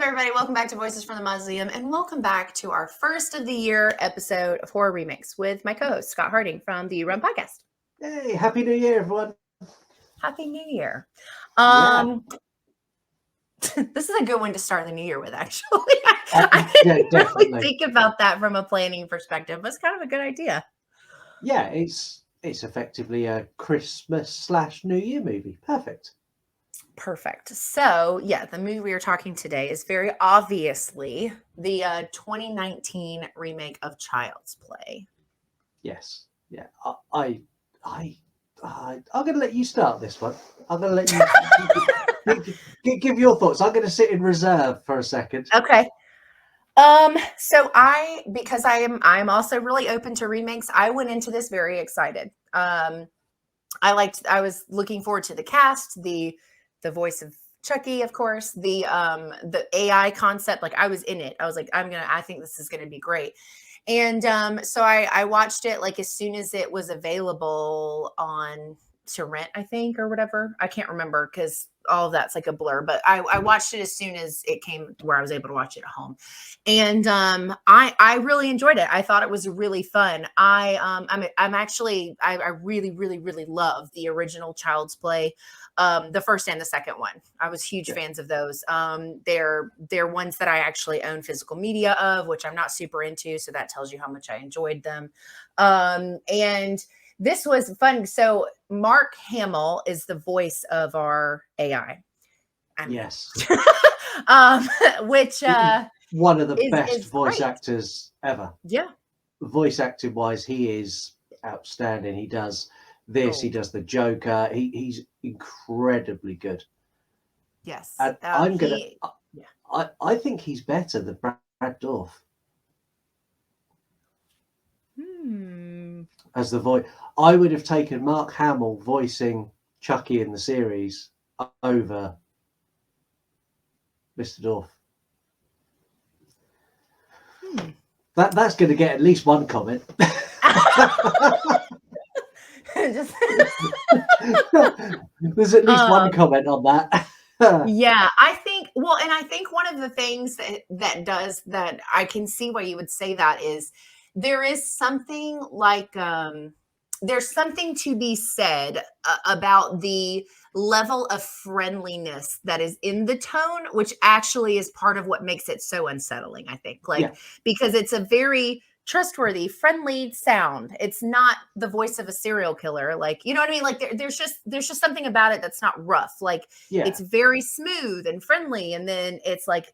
up, everybody? Welcome back to Voices from the Mausoleum, and welcome back to our first of the year episode of Horror Remakes with my co-host, Scott Harding from the Run Podcast. Hey, Happy New Year, everyone. Happy New Year. This is a good one to start the new year with, actually. I didn't really think about that from a planning perspective, but it's kind of a good idea. Yeah, it's effectively a Christmas/New Year movie. Perfect. So, yeah, the movie we are talking today is very obviously the 2019 remake of Child's Play. Yes. Yeah. I'm going to let you start this one. I'm going to let you give your thoughts. I'm going to sit in reserve for a second. Okay. So because I'm also really open to remakes, I went into this very excited. I was looking forward to the cast, the voice of Chucky, of course, the AI concept. Like, I was in it. I was like, I think this is gonna be great. And so I watched it like as soon as it was available to rent, I think, or whatever. I can't remember because all of that's like a blur, but I watched it as soon as it came to where I was able to watch it at home. And I really enjoyed it. I thought it was really fun. I really, really, really love the original Child's Play. The first and the second one. I was huge fans of those. They're ones that I actually own physical media of, which I'm not super into. So that tells you how much I enjoyed them. And this was fun. So Mark Hamill is the voice of our AI. Yes. Which one of the best voice actors ever. Yeah. Voice acting wise, he is outstanding. He does this, he does the Joker. He's incredibly good. Yes. And I think he's better than Brad Dourif. As the voice, I would have taken Mark Hamill voicing Chucky in the series over Mr. Dourif. That's going to get at least one comment. There's at least one comment on that. Yeah, I think one of the things that I can see why you would say that is there is something like there's something to be said about the level of friendliness that is in the tone, which actually is part of what makes it so unsettling, I think. Because it's a very trustworthy, friendly sound. It's not the voice of a serial killer. Like, you know what I mean? Like there's just something about it that's not rough. Like, it's very smooth and friendly. And then it's like,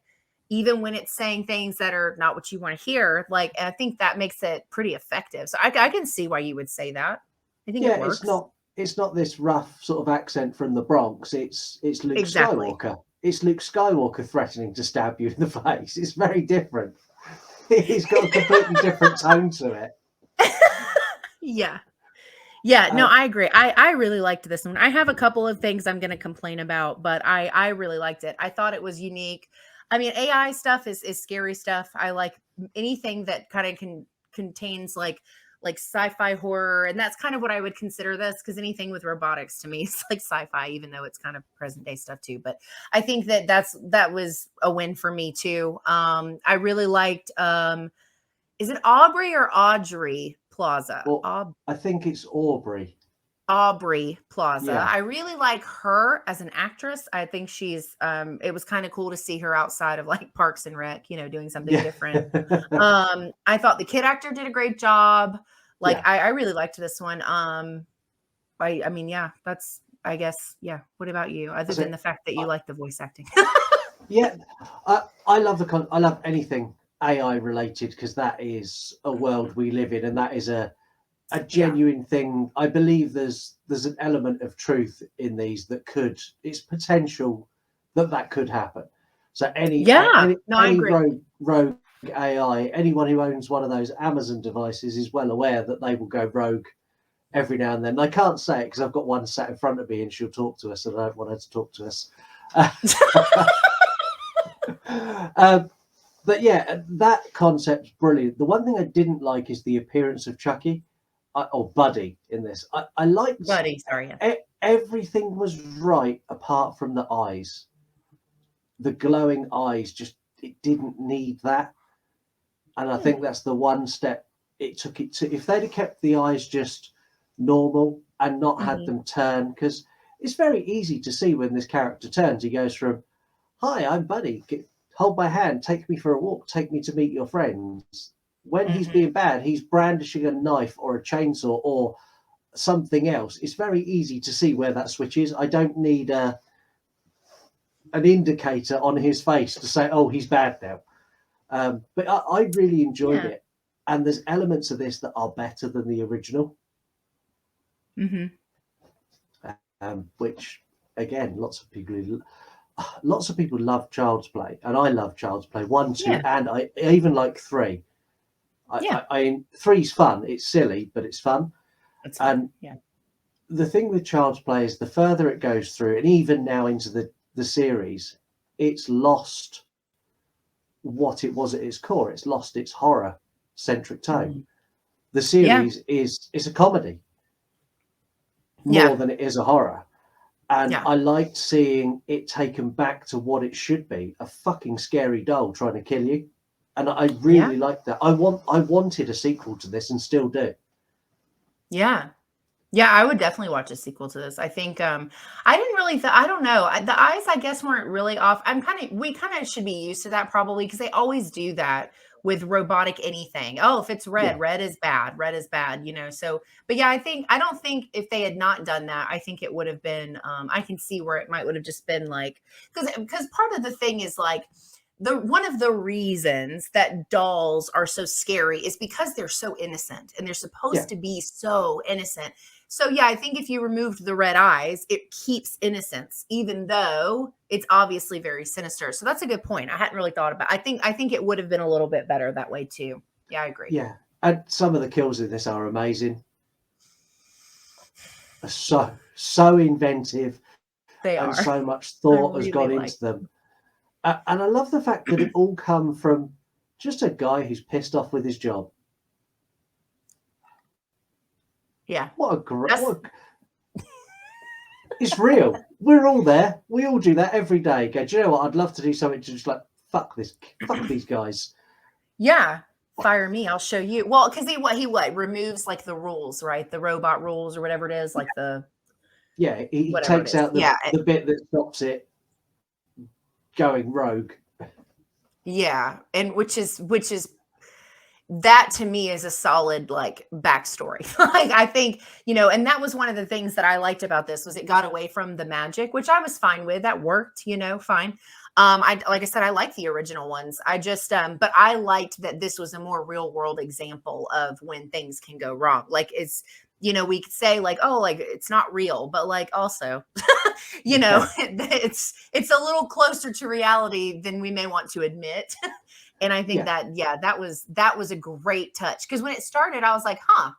even when it's saying things that are not what you want to hear, like, I think that makes it pretty effective. So I can see why you would say that. I think it works. It's not this rough sort of accent from the Bronx. It's Luke Skywalker. It's Luke Skywalker threatening to stab you in the face. It's very different. He's got a completely different tone to it. Yeah. No, I agree. I really liked this one. I have a couple of things I'm going to complain about, but I really liked it. I thought it was unique. I mean, AI stuff is scary stuff. I like anything that kind of contains like sci-fi horror, and that's kind of what I would consider this, because anything with robotics to me is like sci-fi, even though it's kind of present day stuff too. But I think that was a win for me too. I really liked is it Aubrey or Audrey Plaza? Well, I think it's Aubrey Plaza. Yeah. I really like her as an actress. I think she's it was kind of cool to see her outside of like Parks and Rec, doing something different. I thought the kid actor did a great job. Like, I really liked this one. I mean, yeah, that's, I guess, yeah. What about you? Other than the fact that you like the voice acting? Yeah, I love anything AI related, because that is a world we live in, and that is a genuine thing. I believe there's an element of truth in these it's potential that could happen. So any rogue AI, anyone who owns one of those Amazon devices is well aware that they will go rogue every now and then. I can't say it because I've got one sat in front of me and she'll talk to us, and I don't want her to talk to us. But yeah, that concept's brilliant. The one thing I didn't like is the appearance of Chucky. Or Buddy in this. I liked Buddy, sorry. Everything was right apart from the eyes. The glowing eyes just it didn't need that. And I think Hmm. that's the one step it took it to. If they'd have kept the eyes just normal and not had Hmm. them turn, because it's very easy to see when this character turns. He goes from, "Hi, I'm Buddy. Hold my hand. Take me for a walk. Take me to meet your friends." When he's being Hmm. bad, he's brandishing a knife or a chainsaw or something else. It's very easy to see where that switch is. I don't need an indicator on his face to say, "Oh, he's bad now." But I really enjoyed Yeah. it, and there's elements of this that are better than the original, Hmm. which again, lots of people love Child's Play, and I love Child's Play 1, 2, Yeah. and I even like 3. Yeah. Three's fun. It's silly, but it's fun. That's fun. And Yeah. the thing with Child's Play is the further it goes through, and even now into the series, it's lost what it was at its core. It's lost its horror centric tone. Hmm. The Yeah. series is a comedy Yeah. more than it is a horror. And Yeah. I liked seeing it taken back to what it should be, a fucking scary doll trying to kill you. And I Yeah. really liked that. I wanted a sequel to this and still do. Yeah. Yeah, I would definitely watch a sequel to this. I think I didn't really I don't know. The eyes I guess weren't really off. We kind of should be used to that probably because they always do that with robotic anything. Oh, if it's red, Yeah, red is bad. Red is bad, you know. So, but yeah, I don't think if they had not done that, I think it would have been I can see where it might would have just been like because part of the thing is like the one of the reasons that dolls are so scary is because they're so innocent and they're supposed yeah, to be so innocent. So yeah, I think if you removed the red eyes, it keeps innocence, even though it's obviously very sinister. So that's a good point. I hadn't really thought about. I think it would have been a little bit better that way too. Yeah, I agree. yeah. And some of the kills in this are amazing. Are so inventive, They and are. so much I thought has really gone like. into them. And I love the fact that it all come from just a guy who's pissed off with his job. Yeah, What a great, that's it's real. We're all there. We all do that every day. Go, do you know what? I'd love to do something to just like fuck these guys. yeah. Fire me, I'll show you. Well, because he removes like the rules, right? The robot rules or whatever it is, like the Yeah, he whatever it takes is. out Yeah, the bit that stops it going rogue. yeah, and which is that to me is a solid like backstory. Like I think, you know, and that was one of the things that I liked about this was it got away from the magic, which I was fine with. That worked, you know, fine. I like I said, I like the original ones. I just but I liked that this was a more real world example of when things can go wrong. Like it's, you know, we could say like, oh, like it's not real, but like also, you know, Yeah, it's a little closer to reality than we may want to admit. And I think yeah, that, yeah, that was a great touch because when it started, I was like, huh,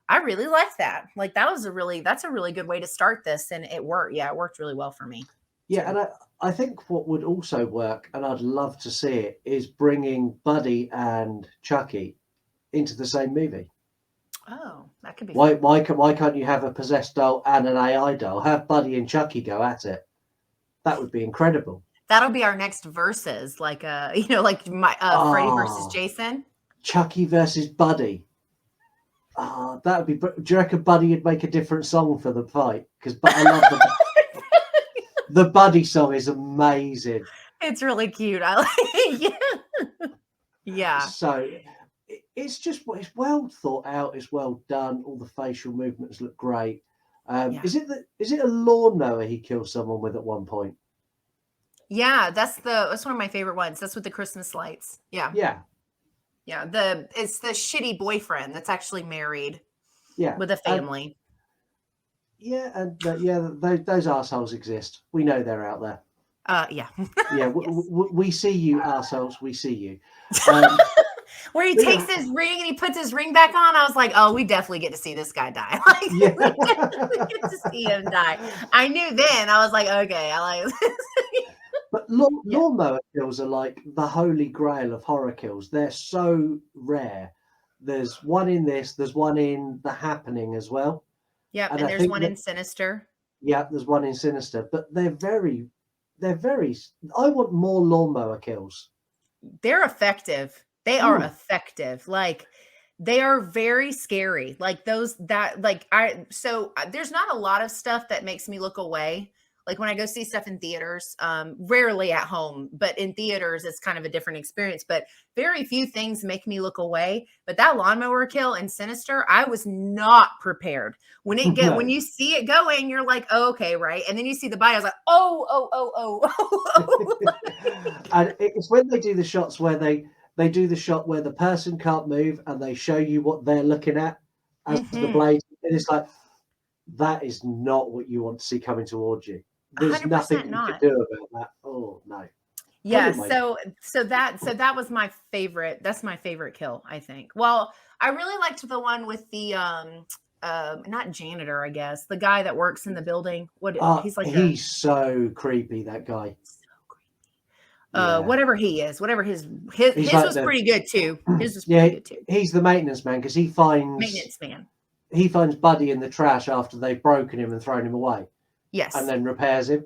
I really like that. Like that's a really good way to start this, and it worked. Yeah, it worked really well for me yeah. too. And I think what would also work, and I'd love to see it, is bringing Buddy and Chucky into the same movie. Oh, that could be fun. Why can't you have a possessed doll and an AI doll? Have Buddy and Chucky go at it. That would be incredible. That'll be our next verses, like you know, like my Freddy versus Ah, Jason. Chucky versus Buddy. Ah, that would be. Do you reckon Buddy would make a different song for the fight? Because but I love the Buddy song is amazing. It's really cute. I like yeah. Yeah. So it's just it's well thought out. It's well done. All the facial movements look great. Yeah. Is it a lawnmower he kills someone with at one point? Yeah, that's one of my favorite ones. That's with the Christmas lights. Yeah. Yeah, Yeah, it's the shitty boyfriend that's actually married yeah, with a and family. yeah, and yeah, those assholes exist. We know they're out there. Yeah. Yeah, Yes. we see you, assholes. We see you. Um, Where he but takes yeah, his ring and he puts his ring back on, I was like, "Oh, we definitely get to see this guy die." Like, yeah. we definitely get to see him die. I knew then, I was like, "Okay, I like this." But Yeah. lawnmower kills are like the holy grail of horror kills. They're so rare. There's one in this. There's one in The Happening as well, Yep, and and I there's think one that in Sinister. yeah, there's one in Sinister. But they're very. I want more lawnmower kills. they're effective. They are Mm. effective. Like they are very scary. Like those that like I so there's not a lot of stuff that makes me look away. Like when I go see stuff in theaters, rarely at home, but in theaters it's kind of a different experience. But very few things make me look away. But that lawnmower kill in Sinister, I was not prepared. When No. you see it going, you're like, oh, okay, right. And then you see the body, I was like, oh. And it's when they do the shots where they do the shot where the person can't move and they show you what they're looking at as the Mm-hmm. blade, and it's like that is not what you want to see coming towards you. There's nothing 100% you can not. do about that. Oh no. Yeah, Brilliant, mate. so that was my favorite. That's my favorite kill, I think. Well, I really liked the one with the not janitor, I guess. The guy that works in the building. What he's like a He's so creepy, that guy. so Yeah. whatever he is, whatever his He's his like was the pretty good too. His was pretty yeah, good too. he's the maintenance man because Maintenance man. he finds Buddy in the trash after they've broken him and thrown him away, and Yes. then repairs him.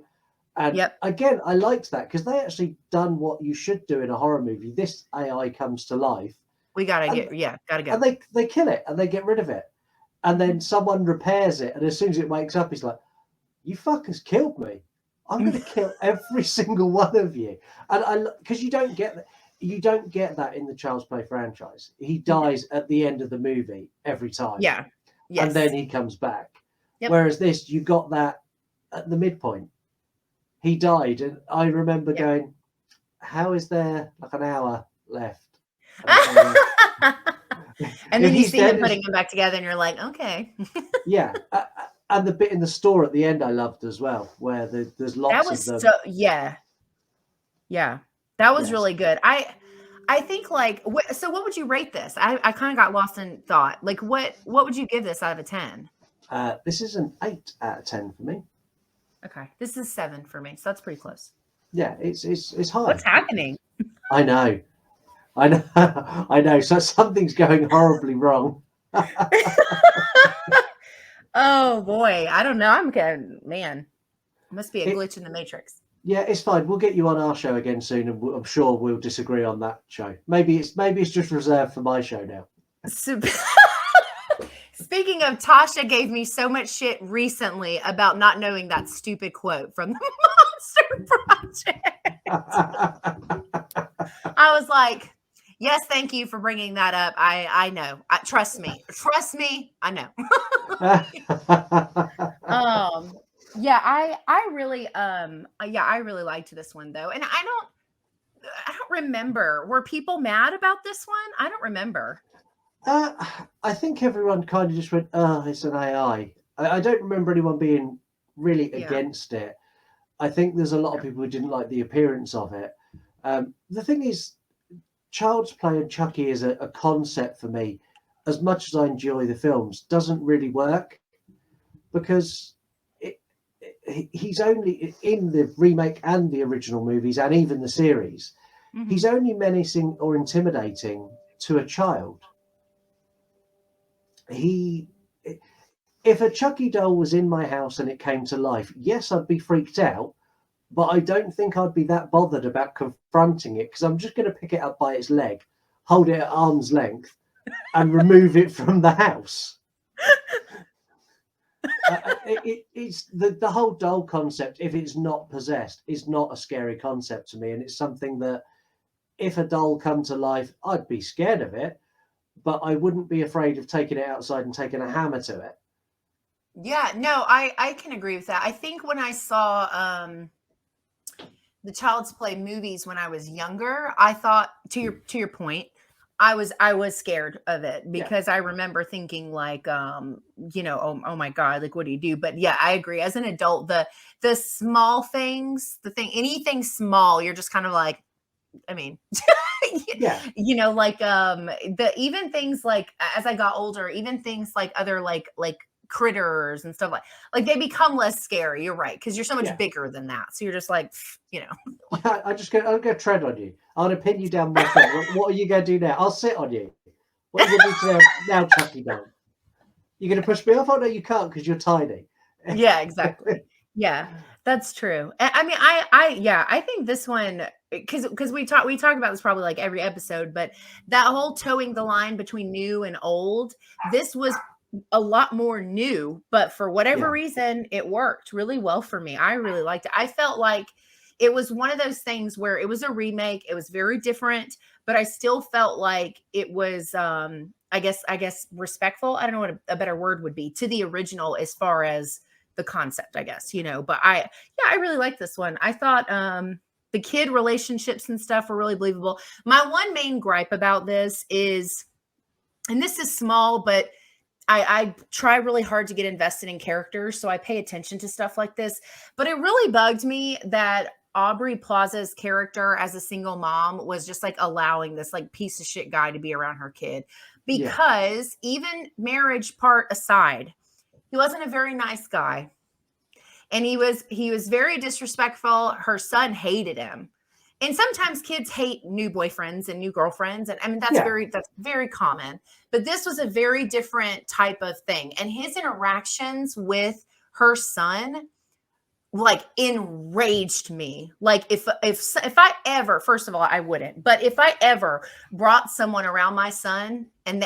And Yep. again, I liked that because they actually done what you should do in a horror movie. This AI comes to life, We gotta and get yeah, gotta and go. they kill it and they get rid of it, and then Mhm. someone repairs it, and as soon as it wakes up, he's like, "You fuckers killed me. I'm going to kill every single one of you." And I because you don't get that in the Child's Play franchise. He No. dies at the end of the movie every time, Yeah. and then Yes. he comes back. Yep. Whereas this, you got that at the midpoint. He died, and I remember Yep. going, "How is there like an hour left?" And then, And if then you he's see him dead, putting them back together, and you're like, okay. yeah. And the bit in the store at the end I loved as well, where there's That lots of was so them. yeah. Yeah. That was Yes, really good. I think like so what would you rate this? I kind of got lost in thought. Like what would you give this out of 10? this is an 8 out of 10 for me. Okay. This is 7 for me. So that's pretty close. Yeah, it's high. What's happening? I know, I know, I know. So something's going horribly wrong. Oh boy. I don't know. I'm good. Man. Must be a It, glitch in the matrix. yeah, it's fine. We'll get you on our show again soon, and I'm sure we'll disagree on that show. Maybe it's just reserved for my show now. So, speaking of, Tasha gave me so much shit recently about not knowing that stupid quote from the Monster Project. I was like, yes, thank you for bringing that up. I know. Trust me. Trust me. I know. Yeah, I really liked this one though. And I don't remember. Were people mad about this one? I don't remember. uh, I think everyone kind of just went, "Oh, it's an AI." I don't remember anyone being really Yeah. against it. I think there's a lot of Yeah. people who didn't like the appearance of it. The thing is, Child's Play and Chucky as a concept for me, as much as I enjoy the films, doesn't really work because he's only in the remake and the original movies and even the series. Mm-hmm. He's only menacing or intimidating to a child. He, if a Chucky doll was in my house and it came to life, yes, I'd be freaked out, but I don't think I'd be that bothered about confronting it because I'm just going to pick it up by its leg, hold it at arm's length, and remove it from the house. It's the whole doll concept. If it's not possessed, is not a scary concept to me, and it's something that if a doll come to life, I'd be scared of it, but I wouldn't be afraid of taking it outside and taking a hammer to it. Yeah, no, I can agree with that. I think when I saw the Child's Play movies when I was younger, I thought to your point, I was scared of it Yeah, because I remember thinking like oh my god, like what do you do? But yeah, I agree. As an adult, the small things, anything small, you're just kind of like, I mean, yeah, like the even things like as I got older, even things like other like critters and stuff like they become less scary. You're right, because you're so much yeah. bigger than that. So you're just like, Yeah, I'm gonna tread on you. I'm gonna pin you down my foot. What are you gonna do now? I'll sit on you. What are you gonna do now, Chucky doll? You're gonna push me off? Oh no, you can't because you're tiny. Yeah, exactly. Yeah, that's true. I mean, I yeah, I think this one. because we talk about this probably like every episode, but that whole towing the line between new and old, this was a lot more new, but for whatever Yeah, reason, it worked really well for me. I really liked it. I felt like it was one of those things where it was a remake. It was very different, but I still felt like it was I guess respectful. I don't know what a better word would be to the original as far as the concept, I guess, but I really like this one. I thought the kid relationships and stuff were really believable. My one main gripe about this is, and this is small, but I try really hard to get invested in characters, so I pay attention to stuff like this. But it really bugged me that Aubrey Plaza's character as a single mom was just like allowing this like piece of shit guy to be around her kid. yeah, Because even marriage part aside, he wasn't a very nice guy. And he was very disrespectful. Her son hated him. And sometimes kids hate new boyfriends and new girlfriends, and I mean yeah, that's very common. But this was a very different type of thing. And his interactions with her son like enraged me. Like if I ever, first of all, I wouldn't, but if I ever brought someone around my son and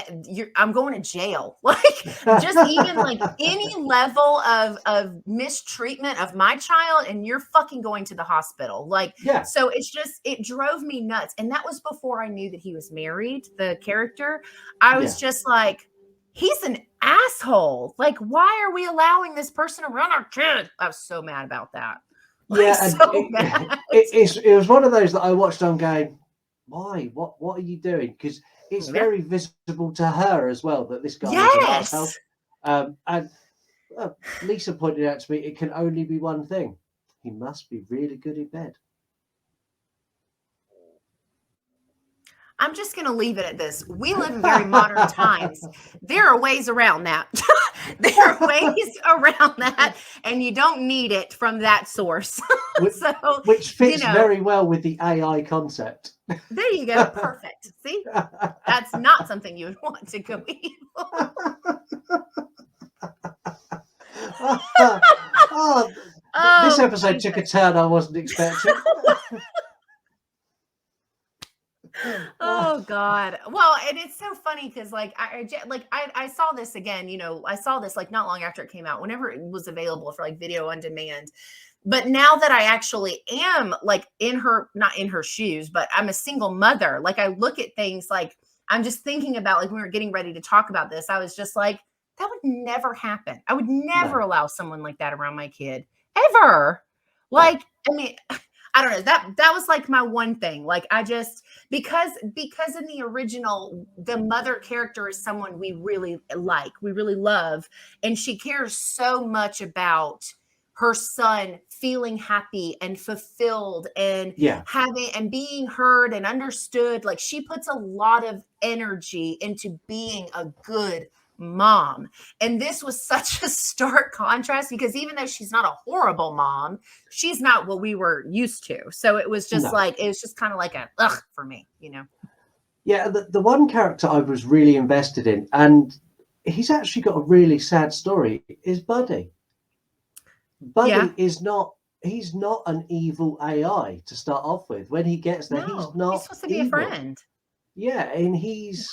I'm going to jail, like just even like any level of mistreatment of my child, and you're fucking going to the hospital. Like, yeah, so it drove me nuts. And that was before I knew that he was married, the character. I was yeah. just like, he's an asshole. Like, why are we allowing this person around our kid? I was so mad about that. Like, Yeah, and so mad. it was one of those that I watched on going, why? What are you doing? Because it's Yeah. very visible to her as well that this guy is an asshole. Yes. And Lisa pointed out to me, it can only be one thing. He must be really good in bed. I'm just going to leave it at this. We live in very modern times. There are ways around that. There are ways around that, and you don't need it from that source. which, So, which fits very well with the AI concept. there you go. Perfect. See, that's not something you would want to go evil. Oh, this episode took a turn I wasn't expecting. Oh God. Well, and it's so funny because I saw this again, I saw this like not long after it came out, whenever it was available for like video on demand. But now that I actually am like not in her shoes, but I'm a single mother, like I look at things like I'm just thinking about like when we were getting ready to talk about this, I was just like, that would never happen. I would never No, allow someone like that around my kid ever. no, Like, I mean, I don't know. That was like my one thing. Like I just because in the original, the mother character is someone we really like, we really love, and she cares so much about her son feeling happy and fulfilled and yeah, having and being heard and understood. Like she puts a lot of energy into being a good mom. And this was such a stark contrast because even though she's not a horrible mom, she's not what we were used to. So it was just no. like, it was just kind of like a ugh for me. Yeah, the one character I was really invested in, and he's actually got a really sad story, is Buddy. Yeah. Buddy he's not an evil AI to start off with. When he gets there, he's No, he's not supposed to be a evil. friend. Yeah, and he's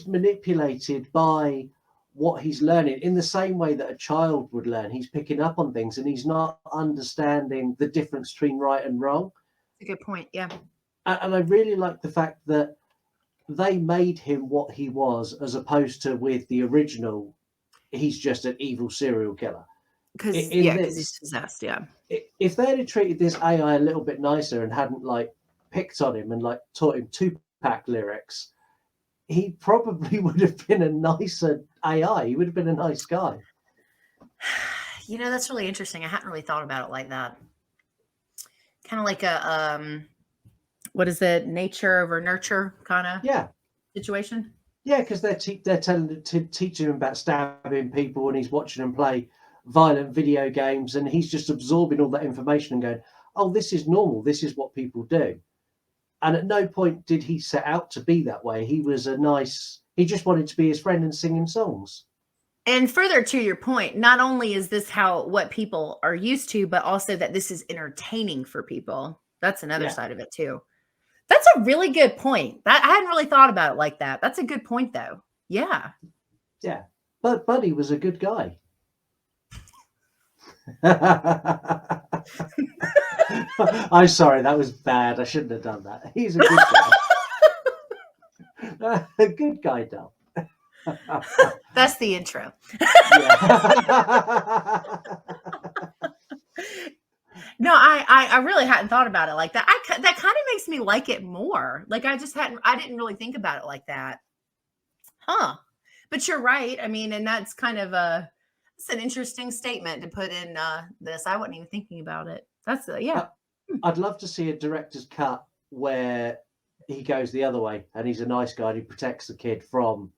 manipulated by what he's learning in the same way that a child would learn. He's picking up on things and he's not understanding the difference between right and wrong. That's a good point. Yeah. And I really like the fact that they made him what he was, as opposed to with the original, he's just an evil serial killer. In Because he's this, possessed. Yeah. if they had treated this AI a little bit nicer and hadn't like picked on him and like taught him Tupac lyrics, he probably would have been a nicer AI. He would have been a nice guy. That's really interesting. I hadn't really thought about it like that. Kind of like a what is it, nature over nurture kind of Yeah, situation. yeah, because they're teaching him about stabbing people, and he's watching them play violent video games, and he's just absorbing all that information and going, "Oh, this is normal. This is what people do." And at no point did he set out to be that way. He was he just wanted to be his friend and sing him songs. And further to your point, not only is this what people are used to, but also that this is entertaining for people. That's another Yeah, side of it too. That's a really good point. That I hadn't really thought about it like that. That's a good point though. Yeah. yeah. But Buddy was a good guy. I'm sorry, that was bad. I shouldn't have done that. He's a good guy. A good guy, Del. That's the intro. Yeah. No, I really hadn't thought about it like that. That kind of makes me like it more. Like I didn't really think about it like that. Huh. But you're right. I mean, and that's kind of it's an interesting statement to put in this. I wasn't even thinking about it. That's yeah. I'd love to see a director's cut where he goes the other way and he's a nice guy and he protects the kid from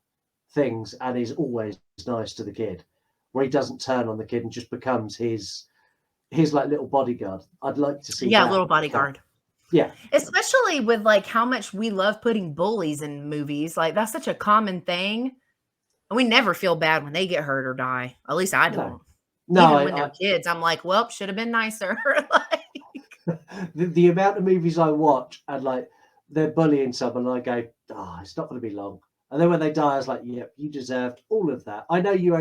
things and is always nice to the kid, where he doesn't turn on the kid and just becomes his like little bodyguard. I'd like to see Yeah, that little cut. bodyguard. Yeah, Especially with like how much we love putting bullies in movies. Like that's such a common thing. And we never feel bad when they get hurt or die. At least I don't. no, Even when they're kids, I'm like, well, should have been nicer. Like, the amount of movies I watch and like they're bullying someone and I go, oh, it's not going to be long. And then when they die, I was like, yep, you deserved all of that. I know you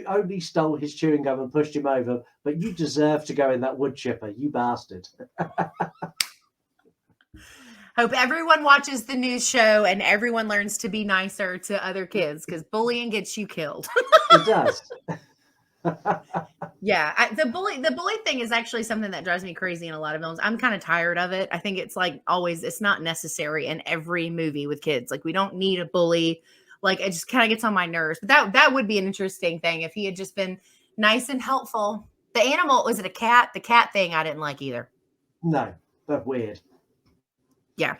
only stole his chewing gum and pushed him over, but you deserve to go in that wood chipper, you bastard. hope everyone watches the news show and everyone learns to be nicer to other kids because bullying gets you killed. It does. Yeah, the bully thing is actually something that drives me crazy in a lot of films. I'm kind of tired of it. I think it's like always, it's not necessary in every movie with kids. Like we don't need a bully. Like it just kind of gets on my nerves. But that would be an interesting thing if he had just been nice and helpful. The animal, was it a cat? The cat thing I didn't like either. No, but weird. Yeah.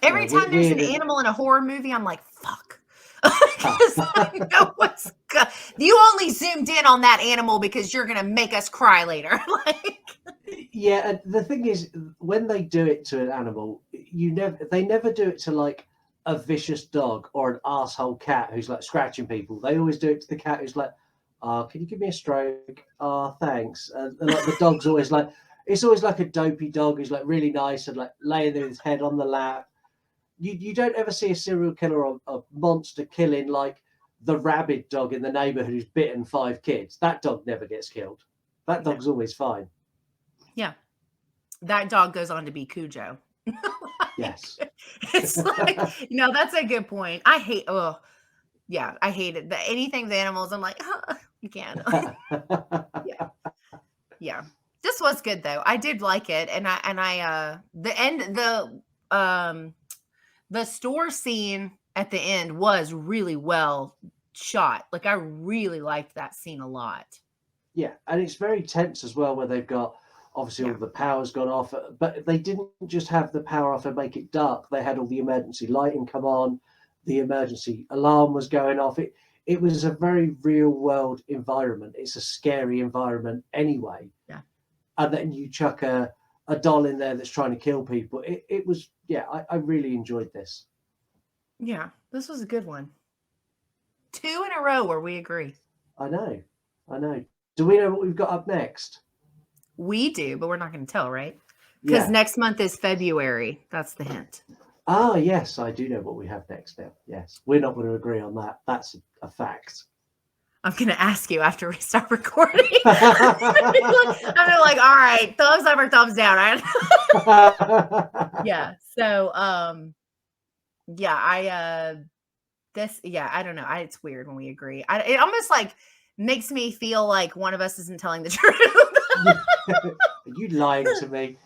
Every Yeah, time there's an weird. animal in a horror movie, I'm like, fuck. Because I know you only zoomed in on that animal because you're gonna make us cry later. Like, Yeah, and the thing is, when they do it to an animal, they never do it to like a vicious dog or an asshole cat who's like scratching people. They always do it to the cat who's like, "Oh, can you give me a stroke? Oh, thanks." And like the dog's always like, it's always like a dopey dog who's like really nice and like laying his head on the lap. You don't ever see a serial killer or a monster killing like the rabid dog in the neighborhood who's bitten 5 kids. That dog never gets killed. That dog's always fine. yeah, that dog goes on to be Cujo. Yes. It's like, that's a good point. I hate, I hate it. Anything with animals, I'm like, you can't. Yeah. Yeah. This was good though. I did like it. And the store scene at the end was really well shot. Like I really liked that scene a lot. Yeah, and it's very tense as well, where they've got obviously all the power's gone off, but they didn't just have the power off and make it dark. They had all the emergency lighting come on, the emergency alarm was going off. It was a very real world environment. It's a scary environment anyway. Yeah. And then you chuck a doll in there that's trying to kill people. It was, yeah, I really enjoyed this. Yeah, this was a good one. 2 in a row where we agree. I know. Do we know what we've got up next? We do, but we're not going to tell, right? Because next month is February. That's the hint. Ah, yes, I do know what we have next now. Yes, we're not going to agree on that. That's a fact. I'm going to ask you after we start recording. I'm like, all right, thumbs up or thumbs down, right? Yeah. So, I don't know. It's weird when we agree. It almost like makes me feel like one of us isn't telling the truth. You lying to me.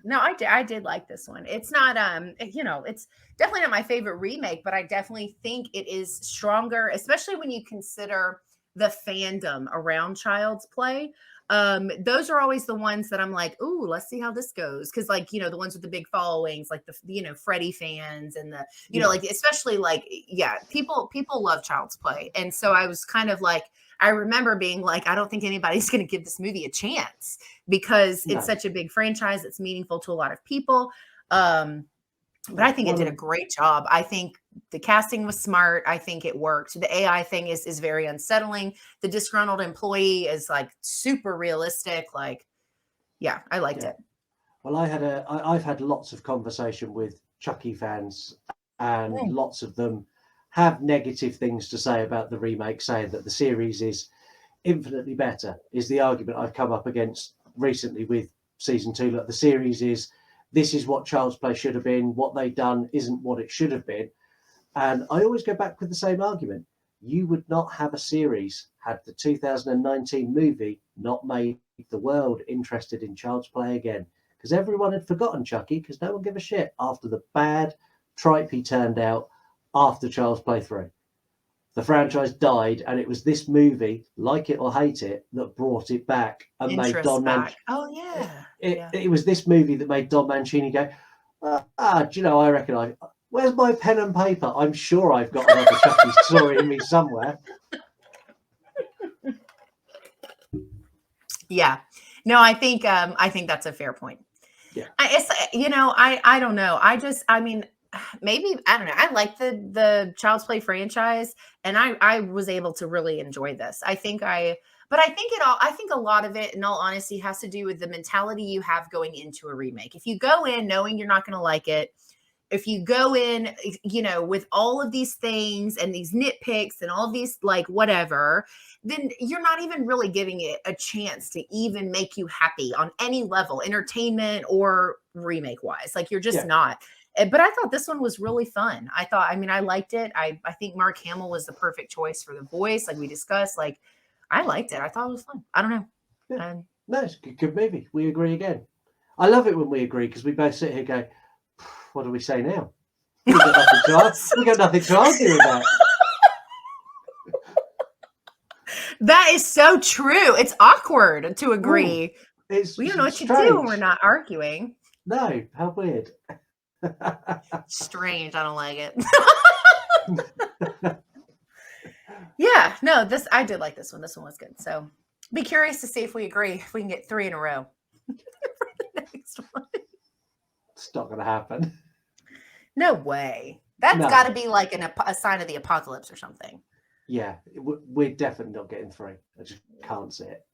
No, I did like this one. It's not it's definitely not my favorite remake, but I definitely think it is stronger, especially when you consider the fandom around Child's Play. Those are always the ones that I'm like, ooh, let's see how this goes. Cause like, the ones with the big followings, like the Freddie fans and the, like, especially like, people love Child's Play. And so I was kind of like, I remember being like, I don't think anybody's going to give this movie a chance because it's such a big franchise. It's meaningful to a lot of people. But I think it did a great job. I think the casting was smart. I think it worked. The AI thing is very unsettling. The disgruntled employee is like super realistic. Like, I liked it. Well, I've had lots of conversation with Chucky fans, and Mm, lots of them have negative things to say about the remake, saying that the series is infinitely better. Is the argument I've come up against recently with season two. Look, the series is this is what Child's Play should have been. What they've done isn't what it should have been. And I always go back with the same argument. You would not have a series had the 2019 movie not made the world interested in Child's Play again. Because everyone had forgotten Chucky, because no one gave a shit after the bad tripe he turned out after Child's Play 3. The franchise died, and it was this movie, like it or hate it, that brought it back and made interest Don back. Mancini. Oh It, yeah. it, Yeah. it was this movie that made Don Mancini go, do you know, I reckon where's my pen and paper? I'm sure I've got another Chucky story in me somewhere. Yeah. No, I think that's a fair point. Yeah. It's I don't know. I mean, maybe I don't know. I like the Child's Play franchise, and I was able to really enjoy this. But I think a lot of it, in all honesty, has to do with the mentality you have going into a remake. If you go in knowing you're not going to like it, if you go in, with all of these things and these nitpicks and all these like whatever, then you're not even really giving it a chance to even make you happy on any level, entertainment or remake wise. Like you're just Yeah. not. But I thought this one was really fun. I mean, I liked it. I think Mark Hamill was the perfect choice for the voice, like we discussed. Like I liked it. I thought it was fun. I don't know. Yeah. Um, No, it's a good movie. We agree again. I love it when we agree, because we both sit here going, what do we say now? We got nothing to argue about. that is so true. It's awkward to Mm, agree. it's We don't know what to do when we're strange. not arguing. No, how weird. Strange. I don't like it. Yeah, no, this I did like this one. This one was good. So be curious to see if we agree, if we can get 3 in a row for the next one. It's not going to happen. No way. That's got No. to be like a sign of the apocalypse or something. Yeah, we're definitely not getting 3. I just can't see it.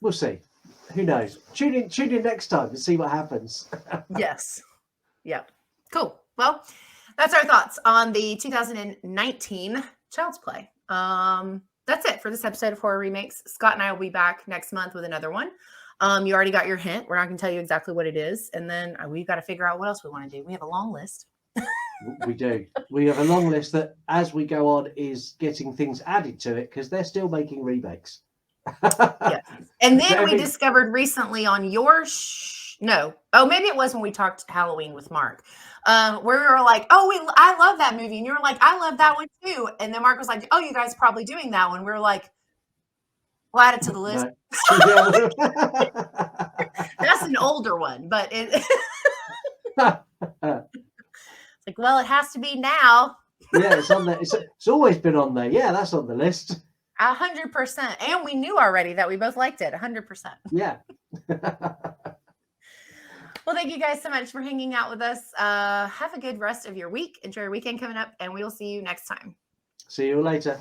We'll see. Who knows? Tune in next time and see what happens. Yes. Yep. Cool. Well, that's our thoughts on the 2019 Child's Play. That's it for this episode of Horror Remakes. Scott and I will be back next month with another one. You already got your hint. We're not going to tell you exactly what it is. And then we've got to figure out what else we want to do. We have a long list. We do. We have a long list that, as we go on, is getting things added to it, because they're still making remakes. Yes. And then we Every, discovered recently on your no. Oh, maybe it was when we talked Halloween with Mark. Where we were like, "Oh, I love that movie," and you were like, "I love that one too." And then Mark was like, "Oh, you guys probably doing that one." We were like, "We'll add it to the list." no. Yeah. That's an older one, but it's like, well, it has to be now. Yeah, it's on there. It's always been on there. Yeah, that's on the list. 100%. And we knew already that we both liked it. 100%. Yeah. Well, thank you guys so much for hanging out with us. Have a good rest of your week. Enjoy your weekend coming up, and we will see you next time. See you later.